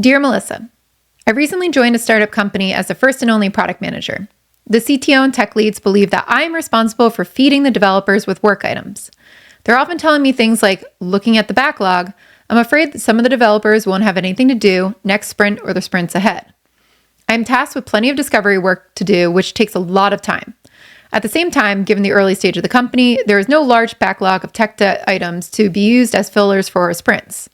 Dear Melissa, I recently joined a startup company as the first and only product manager. The CTO and tech leads believe that I am responsible for feeding the developers with work items. They're often telling me things like, looking at the backlog, I'm afraid that some of the developers won't have anything to do next sprint or the sprints ahead. I'm tasked with plenty of discovery work to do, which takes a lot of time. At the same time, given the early stage of the company, there is no large backlog of tech debt items to be used as fillers for our sprints.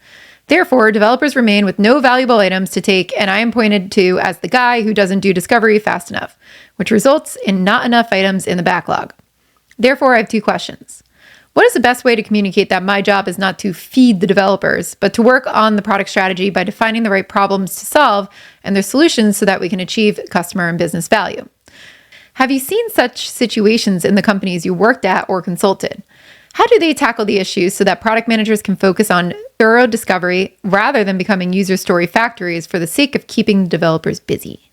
Therefore, developers remain with no valuable items to take, and I am pointed to as the guy who doesn't do discovery fast enough, which results in not enough items in the backlog. Therefore, I have two questions. What is the best way to communicate that my job is not to feed the developers, but to work on the product strategy by defining the right problems to solve and their solutions so that we can achieve customer and business value? Have you seen such situations in the companies you worked at or consulted? How do they tackle the issues so that product managers can focus on thorough discovery rather than becoming user story factories for the sake of keeping developers busy?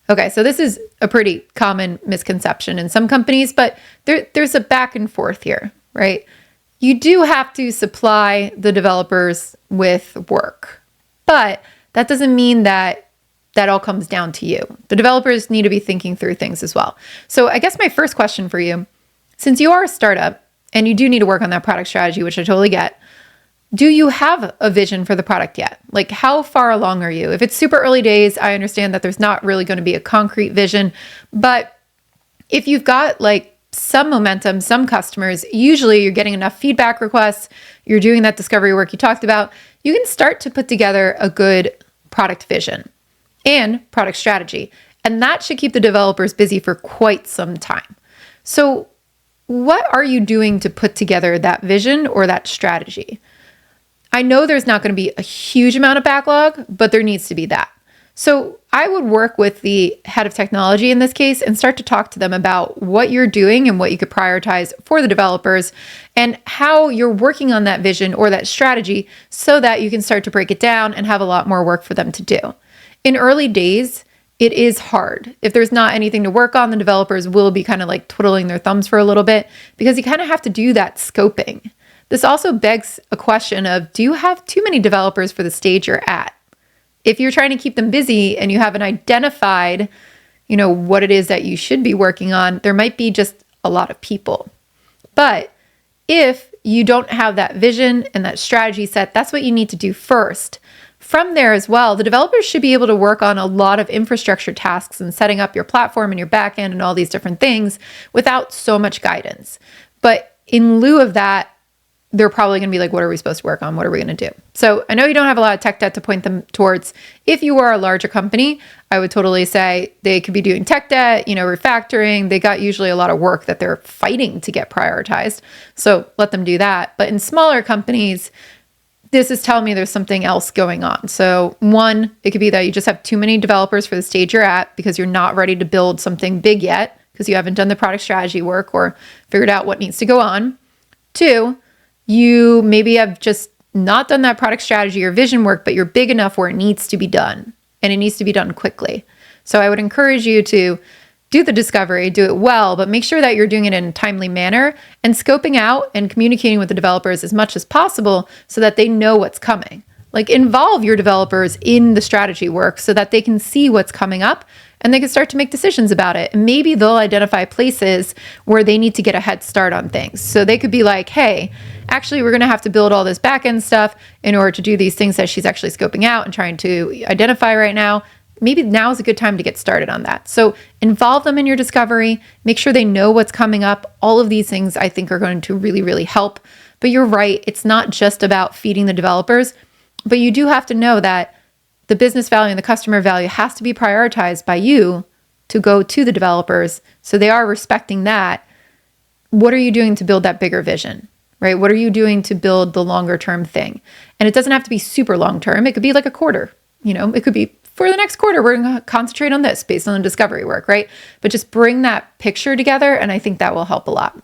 Okay, so this is a pretty common misconception in some companies, but there's a back and forth here, right? You do have to supply the developers with work, but that doesn't mean that all comes down to you. The developers need to be thinking through things as well. So I guess my first question for you, since you are a startup, and you do need to work on that product strategy, which I totally get. Do you have a vision for the product yet? Like, how far along are you? If it's super early days, I understand that there's not really going to be a concrete vision. But if you've got like some momentum, some customers, usually you're getting enough feedback requests, you're doing that discovery work you talked about, you can start to put together a good product vision and product strategy. And that should keep the developers busy for quite some time. So what are you doing to put together that vision or that strategy? I know there's not going to be a huge amount of backlog, but there needs to be that. So I would work with the head of technology in this case and start to talk to them about what you're doing and what you could prioritize for the developers and how you're working on that vision or that strategy so that you can start to break it down and have a lot more work for them to do. In early days, it is hard. If there's not anything to work on, the developers will be kind of like twiddling their thumbs for a little bit because you kind of have to do that scoping. This also begs a question of, do you have too many developers for the stage you're at? If you're trying to keep them busy and you haven't identified, what it is that you should be working on, there might be just a lot of people. But if you don't have that vision and that strategy set, that's what you need to do first. From there as well, the developers should be able to work on a lot of infrastructure tasks and setting up your platform and your backend and all these different things without so much guidance. But in lieu of that, they're probably going to be like, what are we supposed to work on? What are we going to do? So I know you don't have a lot of tech debt to point them towards. If you are a larger company, I would totally say they could be doing tech debt, refactoring. They got usually a lot of work that they're fighting to get prioritized. So let them do that. But in smaller companies, this is telling me there's something else going on. So one, it could be that you just have too many developers for the stage you're at because you're not ready to build something big yet because you haven't done the product strategy work or figured out what needs to go on. Two, you maybe have just not done that product strategy or vision work, but you're big enough where it needs to be done and it needs to be done quickly. So I would encourage you to do the discovery, do it well, but make sure that you're doing it in a timely manner and scoping out and communicating with the developers as much as possible so that they know what's coming. Like, involve your developers in the strategy work so that they can see what's coming up and they can start to make decisions about it. And maybe they'll identify places where they need to get a head start on things. So they could be like, hey, actually, we're going to have to build all this backend stuff in order to do these things that she's actually scoping out and trying to identify right now. Maybe now is a good time to get started on that. So involve them in your discovery, make sure they know what's coming up. All of these things I think are going to really, really help. But you're right, it's not just about feeding the developers, but you do have to know that the business value and the customer value has to be prioritized by you to go to the developers. So they are respecting that. What are you doing to build that bigger vision, right? What are you doing to build the longer term thing? And it doesn't have to be super long term. It could be like a quarter, it could be for the next quarter, we're going to concentrate on this based on the discovery work, right? But just bring that picture together, and I think that will help a lot.